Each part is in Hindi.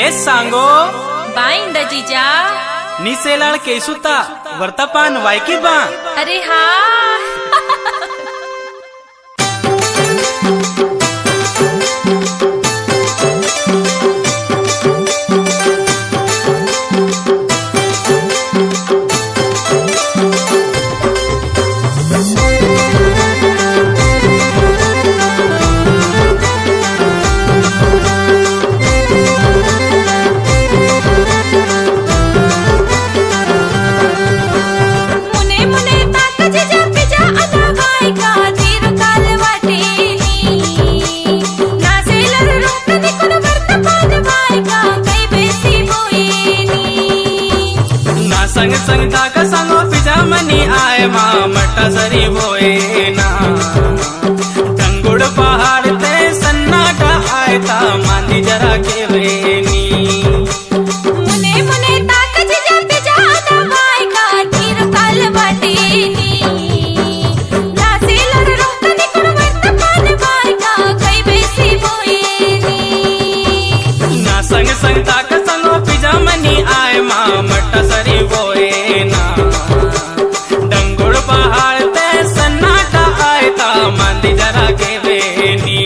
ए सांगो बाईंड जीजा निसेलाळ केसुता वर्तपान वायकी बा अरे हाँ संग संग ताका सांगो पिजा मनी आए माँ मटा सरी बोए ना गंगुड़ पहाड़ ते सन्नाटा आए ता मांदी जरा के वेनी मुने मुने ताका जीजा पिजा आदा वाई का तीर काल वाटेनी लासेलर रोकनी कुण वर्त पान वाई का कई बेसी बोएनी ना संग संग ताका सांगो पिजा मनी आए माँ मटा सरी बोए ना डंगुड़ पहाड़ ते सन्नाटा आए ता मांदी जरा के वेनी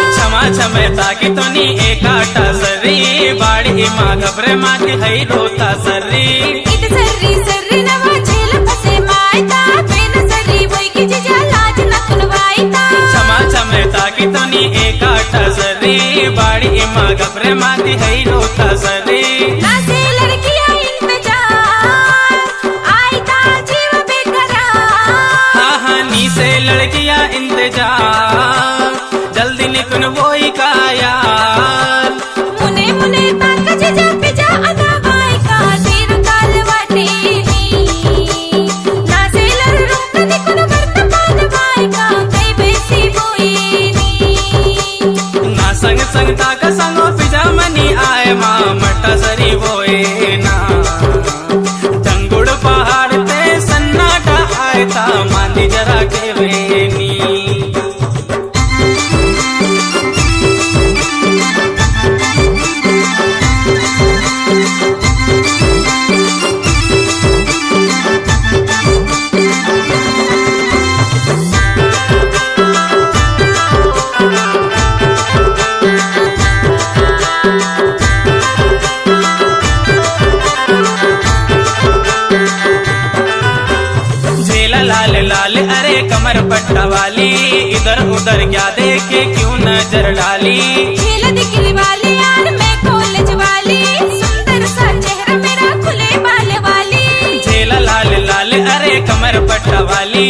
ताकि तो नी एकाटा सर्री बाड़ी माँ घबरे माँ की हई रोता सर्री इत सर्री सर्री नवा झेल फसे मायता बेन सर्री वही की जीजा लाज न कुनवाईता क्षमा क्षमे ताकि तो नी एकाटा सर्री बाड़ी माँ घबरे माँ की हई रोता सर्री ना से लड़कियां इंतजार आईता जीव बेकरार हाँ हाँ नी से लड़कियां इंतजार जल्दी निकन वोई का यार मुने मुने ताका जीजा पिजा आदा वाई का तीर काल वाटेनी ना से लड़ रोकनी कुण वर्त पान वाई का कई बेसी बोएनी ना संग संग ताका सांगो पिजा मनी आए माँ मटा सरी बोए ना डंगुड़ पहाड़ ते सन्नाटा आए ता मांदी जरा के वेनी लाल लाल अरे कमर पट्टा वाली इधर उधर क्या देखे क्यों नजर डाली खेल दिखली वाली यार मैं कॉलेज वाली सुंदर सा चेहरा मेरा खुले बाल वाली झेला लाल लाल अरे कमर पट्टा वाली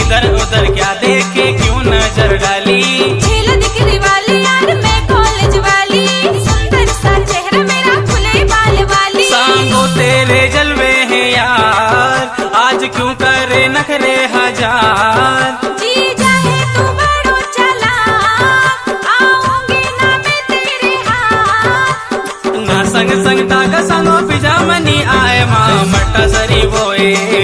इधर उधर क्या देखे क्यों नजर डाली खेल दिखली वाली यार मैं कॉलेज वाली सुंदर सा चेहरा मेरा खुले बाल वाली सांगो तेरे जलवे हैं यार आज क्यों करे नखरे हजार जी जाए तू बड़ो चला आऊंगी ना मैं तेरे हाथ ना संग संग ताका सांगो पिजा मनी आए माँ मटा सरी बोए